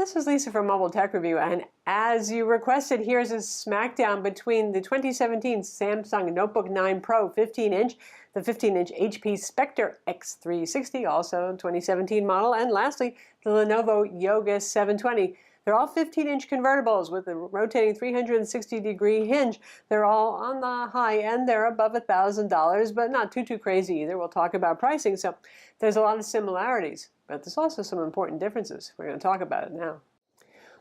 This is Lisa from Mobile Tech Review, and as you requested, here's a smackdown between the 2017 Samsung Notebook 9 Pro 15-inch, the 15-inch HP Spectre X360, also 2017 model, and lastly, the Lenovo Yoga 720. They're all 15-inch convertibles with a rotating 360-degree hinge. They're all on the high end. They're above $1,000, but not too crazy either. We'll talk about pricing. So there's a lot of similarities, but there's also some important differences. We're going to talk about it now.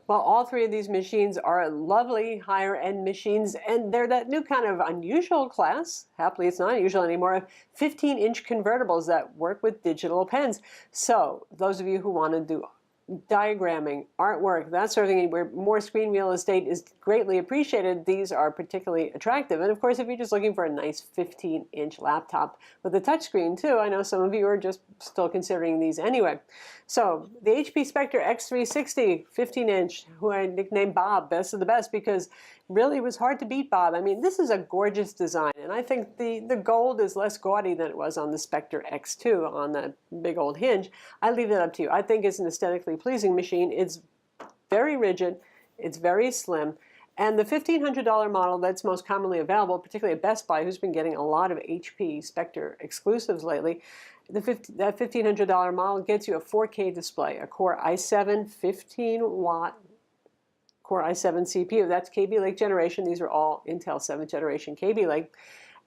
Well, all three of these machines are lovely higher-end machines, and they're that new kind of unusual class, happily it's not unusual anymore, of 15-inch convertibles that work with digital pens. So those of you who want to do diagramming, artwork, that sort of thing, where more screen real estate is greatly appreciated, these are particularly attractive. And of course, if you're just looking for a nice 15-inch laptop with a touchscreen too, I know some of you are just still considering these anyway. So the HP Spectre X360 15-inch, who I nicknamed Bob, best of the best, because really it was hard to beat Bob. I mean, this is a gorgeous design, and I think the gold is less gaudy than it was on the Spectre X2 on that big old hinge. I leave it up to you. I think it's an aesthetically pleasing machine. It's very rigid, it's very slim, and the $1,500 model that's most commonly available, particularly at Best Buy, who's been getting a lot of HP Spectre exclusives lately, that $1,500 model gets you a 4K display, a Core i7 15-watt Core i7 CPU. That's Kaby Lake generation. These are all Intel 7th generation Kaby Lake.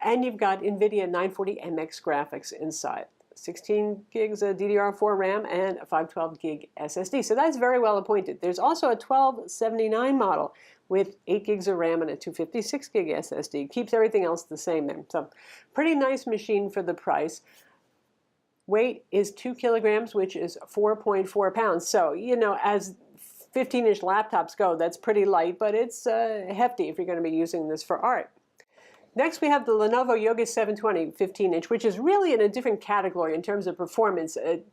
And you've got NVIDIA 940MX graphics inside. 16 gigs of DDR4 RAM and a 512 gig SSD. So that's very well appointed. There's also a 1279 model with 8 gigs of RAM and a 256 gig SSD. Keeps everything else the same there. So pretty nice machine for the price. Weight is 2 kilograms, which is 4.4 pounds. So, you know, as 15-inch laptops go, that's pretty light, but it's hefty if you're going to be using this for art. Next, we have the Lenovo Yoga 720 15-inch, which is really in a different category in terms of performance. It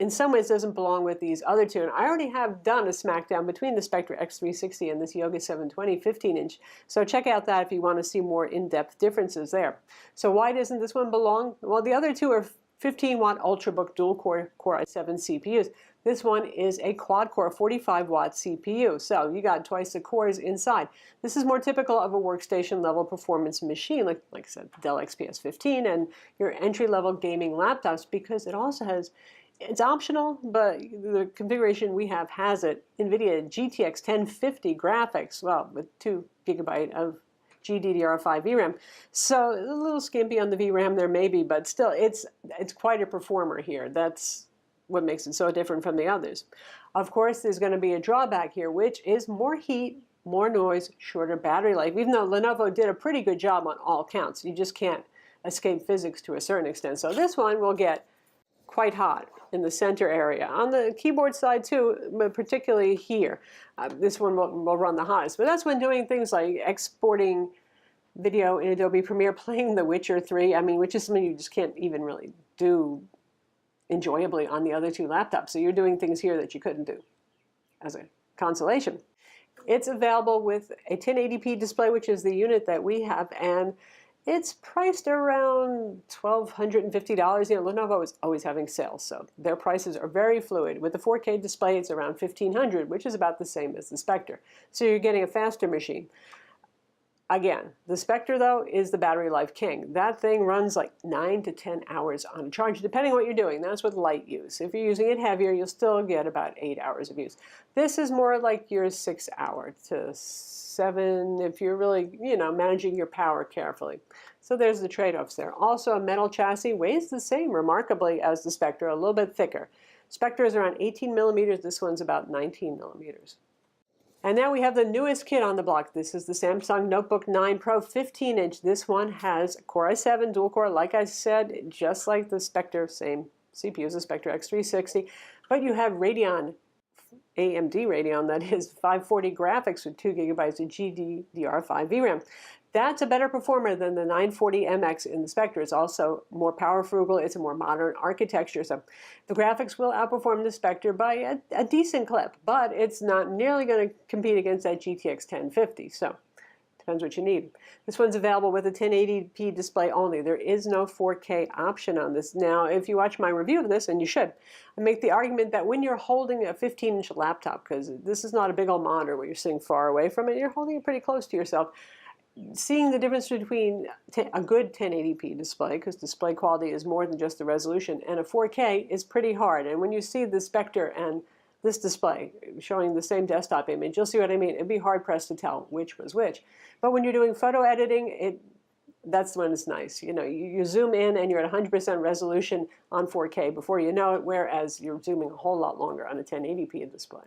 in some ways doesn't belong with these other two, and I already have done a smackdown between the Spectre X360 and this Yoga 720 15-inch, so check out that if you want to see more in-depth differences there. So why doesn't this one belong? Well, the other two are 15-watt Ultrabook dual-core Core i7 CPUs. This one is a quad-core 45-watt CPU, so you got twice the cores inside. This is more typical of a workstation-level performance machine, like I said, Dell XPS 15 and your entry-level gaming laptops, because it also has, it's optional, but the configuration we have has it, NVIDIA GTX 1050 graphics, well, with 2 GB of GDDR5 VRAM. So a little skimpy on the VRAM there maybe, but still it's quite a performer here. That's what makes it so different from the others. Of course, there's going to be a drawback here, which is more heat, more noise, shorter battery life, even though Lenovo did a pretty good job on all counts. You just can't escape physics to a certain extent. So this one will get quite hot in the center area. On the keyboard side too, but particularly here, this one will run the hottest. But that's when doing things like exporting video in Adobe Premiere, playing The Witcher 3, I mean, which is something you just can't even really do enjoyably on the other two laptops. So you're doing things here that you couldn't do as a consolation. It's available with a 1080p display, which is the unit that we have, and it's priced around $1,250. You know, Lenovo is always having sales, so their prices are very fluid. With the 4K display, it's around $1,500, which is about the same as the Spectre. So you're getting a faster machine. Again, the Spectre, though, is the battery life king. That thing runs like 9 to 10 hours on a charge, depending on what you're doing. That's with light use. If you're using it heavier, you'll still get about 8 hours of use. This is more like your 6 hour to 7 if you're really, you know, managing your power carefully. So there's the trade-offs there. Also, a metal chassis weighs the same, remarkably, as the Spectre, a little bit thicker. Spectre is around 18 millimeters. This one's about 19 millimeters. And now we have the newest kid on the block. This is the Samsung Notebook 9 Pro 15-inch. This one has Core i7 dual-core, like I said, just like the Spectre, same CPU as the Spectre X360. But you have Radeon, AMD Radeon, that is 540 graphics with 2 gigabytes of GDDR5 VRAM. That's a better performer than the 940MX in the Spectre. It's also more power frugal. It's a more modern architecture. So the graphics will outperform the Spectre by a decent clip, but it's not nearly going to compete against that GTX 1050. So Depends what you need. This one's available with a 1080p display only. There is no 4K option on this. Now, if you watch my review of this, and you should, I make the argument that when you're holding a 15-inch laptop, because this is not a big old monitor where you're sitting far away from it, you're holding it pretty close to yourself, seeing the difference between a good 1080p display, because display quality is more than just the resolution, and a 4K is pretty hard. And when you see the Spectre and this display showing the same desktop image, you'll see what I mean. It'd be hard-pressed to tell which was which. But when you're doing photo editing, that's when it's nice. You know, you zoom in and you're at 100% resolution on 4K before you know it, whereas you're zooming a whole lot longer on a 1080p display.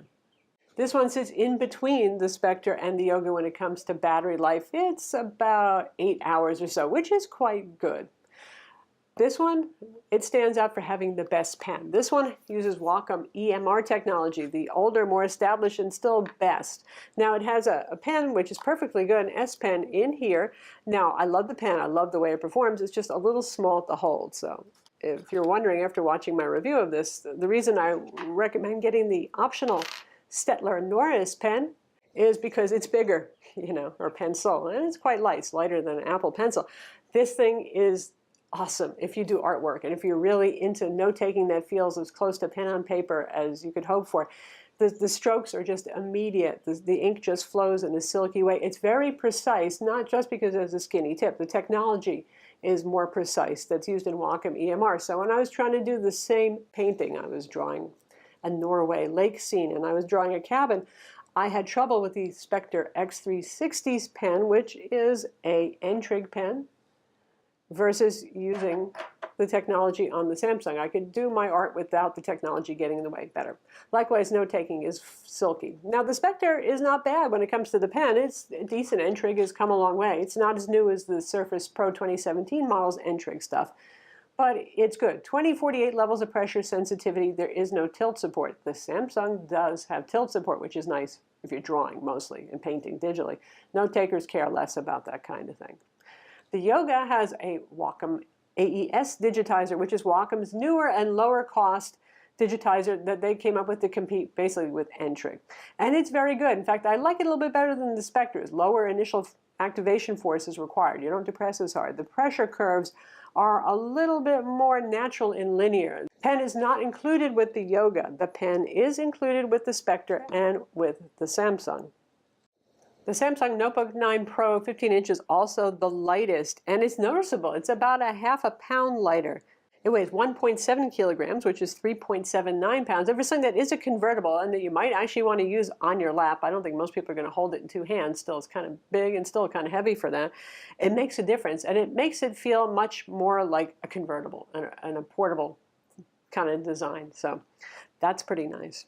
This one sits in between the Spectre and the Yoga when it comes to battery life. It's about 8 hours or so, which is quite good. This one, it stands out for having the best pen. This one uses Wacom EMR technology, the older, more established, and still best. Now, it has a pen, which is perfectly good, an S Pen in here. Now, I love the pen. I love the way it performs. It's just a little small to hold. So if you're wondering after watching my review of this, the reason I recommend getting the optional Stettler Norris pen is because it's bigger, you know, or pencil, and it's quite light. It's lighter than an Apple Pencil. This thing is awesome if you do artwork, and if you're really into note-taking that feels as close to pen on paper as you could hope for. The strokes are just immediate. The ink just flows in a silky way. It's very precise, not just because it has a skinny tip. The technology is more precise that's used in Wacom EMR. So when I was trying to do the same painting, I was drawing a Norway lake scene, and I was drawing a cabin, I had trouble with the Spectre X360's pen, which is a N-trig pen, versus using the technology on the Samsung. I could do my art without the technology getting in the way better. Likewise, note-taking is silky. Now, the Spectre is not bad when it comes to the pen. It's decent. N-trig has come a long way. It's not as new as the Surface Pro 2017 model's N-trig stuff, but it's good. 2048 levels of pressure sensitivity. There is no tilt support. The Samsung does have tilt support, which is nice if you're drawing mostly and painting digitally. Note-takers care less about that kind of thing. The Yoga has a Wacom AES digitizer, which is Wacom's newer and lower cost digitizer that they came up with to compete basically with N-trig. And it's very good. In fact, I like it a little bit better than the Spectre's. Lower initial activation force is required. You don't depress as hard. The pressure curves are a little bit more natural and linear. The pen is not included with the Yoga. The pen is included with the Spectre and with the Samsung. The Samsung Notebook 9 Pro 15 inch is also the lightest, and it's noticeable. It's about a half a pound lighter. It weighs 1.7 kilograms, which is 3.79 pounds. And for something that is a convertible and that you might actually want to use on your lap, I don't think most people are going to hold it in two hands. Still, it's kind of big and still kind of heavy for that. It makes a difference, and it makes it feel much more like a convertible and a portable kind of design. So that's pretty nice.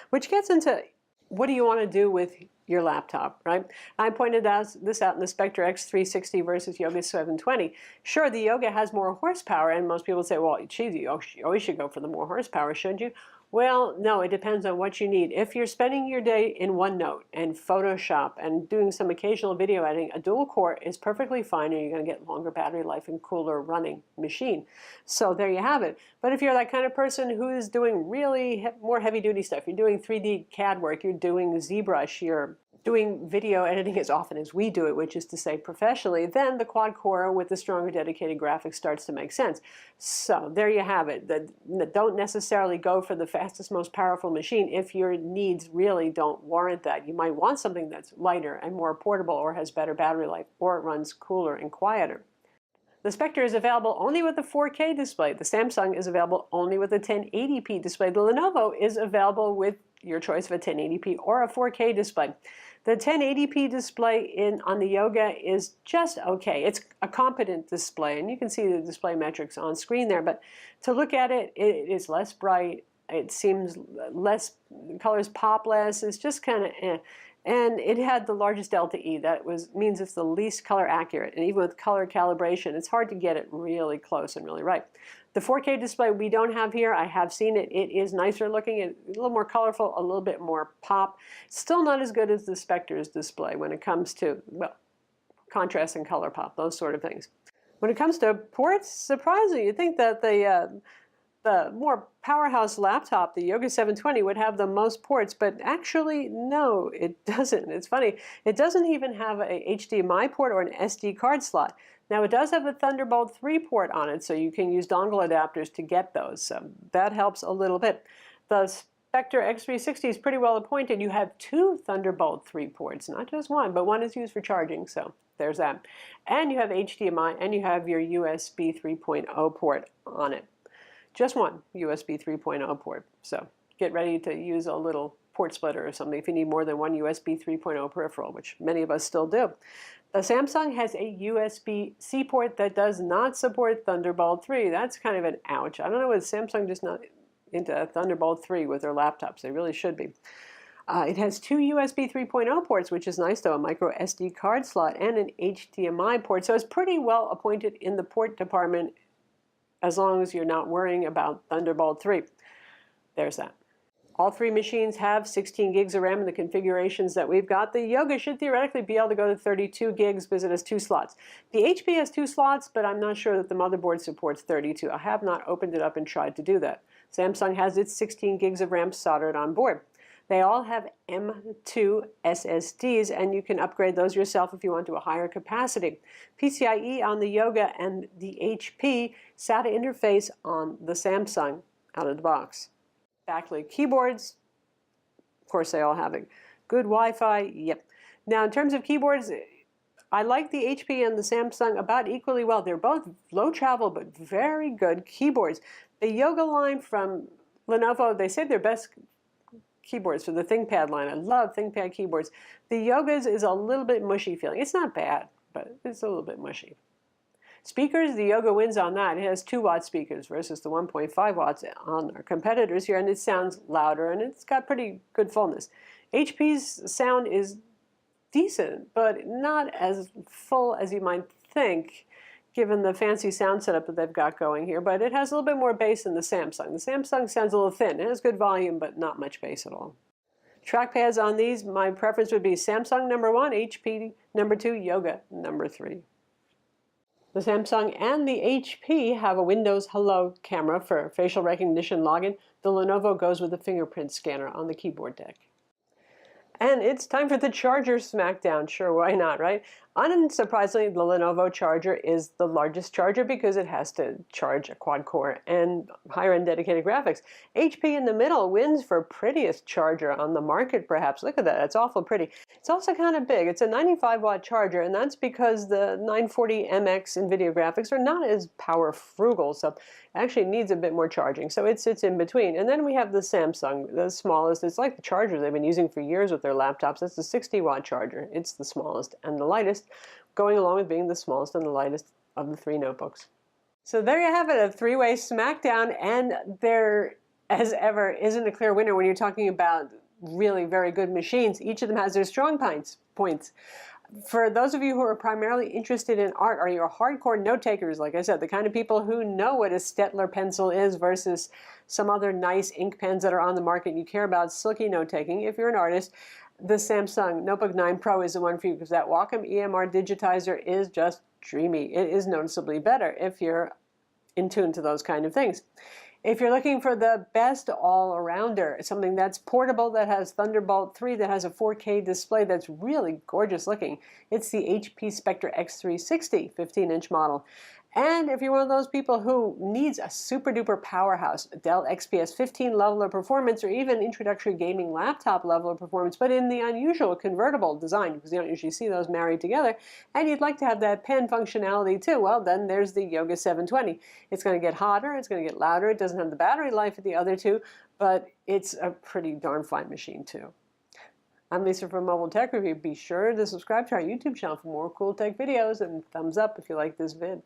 Which gets into, what do you want to do with your laptop, right? I pointed this out in the Spectre X360 versus Yoga 720. Sure, the Yoga has more horsepower, and most people say, well, geez, you always should go for the more horsepower, shouldn't you? Well, no, it depends on what you need. If you're spending your day in OneNote and Photoshop and doing some occasional video editing, a dual core is perfectly fine, and you're going to get longer battery life and cooler running machine. So there you have it. But if you're that kind of person who is doing really more heavy-duty stuff, you're doing 3D CAD work, you're doing ZBrush, you're doing video editing as often as we do it, which is to say professionally, then the quad core with the stronger dedicated graphics starts to make sense. So there you have it. Don't necessarily go for the fastest, most powerful machine if your needs really don't warrant that. You might want something that's lighter and more portable, or has better battery life, or it runs cooler and quieter. The Spectre is available only with a 4K display. The Samsung is available only with a 1080p display. The Lenovo is available with your choice of a 1080p or a 4K display. The 1080p display on the Yoga is just okay. It's a competent display, and you can see the display metrics on screen there, but to look at it, it is less bright. It seems less, colors pop less. It's just kind of eh. And it had the largest delta E. That means it's the least color accurate. And even with color calibration, it's hard to get it really close and really right. The 4K display we don't have here. I have seen it. It is nicer looking. It's a little more colorful, a little bit more pop. Still not as good as the Spectre's display when it comes to, well, contrast and color pop, those sort of things. When it comes to ports, surprising. You'd think that the more powerhouse laptop, the Yoga 720, would have the most ports, but actually, no, it doesn't. It's funny. It doesn't even have a HDMI port or an SD card slot. Now, it does have a Thunderbolt 3 port on it, so you can use dongle adapters to get those. So that helps a little bit. The Spectre X360 is pretty well appointed. You have two Thunderbolt 3 ports, not just one, but one is used for charging, so there's that. And you have HDMI, and you have your USB 3.0 port on it. Just one USB 3.0 port. So get ready to use a little port splitter or something if you need more than one USB 3.0 peripheral, which many of us still do. The Samsung has a USB-C port that does not support Thunderbolt 3. That's kind of an ouch. I don't know whether Samsung just not into Thunderbolt 3 with their laptops. They really should be. It has two USB 3.0 ports, which is nice though, a micro SD card slot and an HDMI port. So it's pretty well appointed in the port department as long as you're not worrying about Thunderbolt 3. There's that. All three machines have 16 gigs of RAM in the configurations that we've got. The Yoga should theoretically be able to go to 32 gigs because it has two slots. The HP has two slots, but I'm not sure that the motherboard supports 32. I have not opened it up and tried to do that. Samsung has its 16 gigs of RAM soldered on board. They all have M.2 SSDs, and you can upgrade those yourself if you want to a higher capacity. PCIe on the Yoga and the HP, SATA interface on the Samsung out of the box. Backlit keyboards, of course they all have it. Good Wi-Fi, yep. Now in terms of keyboards, I like the HP and the Samsung about equally well. They're both low travel but very good keyboards. The Yoga line from Lenovo, they say they're best keyboards for the ThinkPad line. I love ThinkPad keyboards. The Yoga's is a little bit mushy feeling. It's not bad, but it's a little bit mushy. Speakers, the Yoga wins on that. It has 2-watt speakers versus the 1.5 watts on our competitors here, and it sounds louder, and it's got pretty good fullness. HP's sound is decent, but not as full as you might think, given the fancy sound setup that they've got going here, but it has a little bit more bass than the Samsung. The Samsung sounds a little thin. It has good volume, but not much bass at all. Trackpads on these, my preference would be Samsung #1, HP #2, Yoga #3. The Samsung and the HP have a Windows Hello camera for facial recognition login. The Lenovo goes with a fingerprint scanner on the keyboard deck. And it's time for the charger smackdown. Sure, why not, right? Unsurprisingly, the Lenovo charger is the largest charger because it has to charge a quad-core and higher-end dedicated graphics. HP in the middle wins for prettiest charger on the market, perhaps. Look at that. It's awful pretty. It's also kind of big. It's a 95-watt charger, and that's because the 940MX NVIDIA graphics are not as power frugal, so it actually needs a bit more charging. So it sits in between. And then we have the Samsung, the smallest. It's like the charger they've been using for years with their laptops. It's a 60-watt charger. It's the smallest and the lightest, going along with being the smallest and the lightest of the three notebooks. So there you have it, a three-way smackdown, and there, as ever, isn't a clear winner when you're talking about really very good machines. Each of them has their strong points. For those of you who are primarily interested in art, are you hardcore note takers, like I said, the kind of people who know what a Stettler pencil is versus some other nice ink pens that are on the market, and you care about silky note taking? If you're an artist, the Samsung Notebook 9 Pro is the one for you because that Wacom EMR digitizer is just dreamy. It is noticeably better if you're in tune to those kind of things. If you're looking for the best all-arounder, something that's portable, that has Thunderbolt 3, that has a 4K display that's really gorgeous looking, it's the HP Spectre X360 15-inch model. And if you're one of those people who needs a super-duper powerhouse Dell XPS 15 level of performance, or even introductory gaming laptop level of performance, but in the unusual convertible design, because you don't usually see those married together, and you'd like to have that pen functionality too, well, then there's the Yoga 720. It's going to get hotter, it's going to get louder, it doesn't have the battery life of the other two, but it's a pretty darn fine machine too. I'm Lisa from Mobile Tech Review. Be sure to subscribe to our YouTube channel for more cool tech videos, and thumbs up if you like this vid.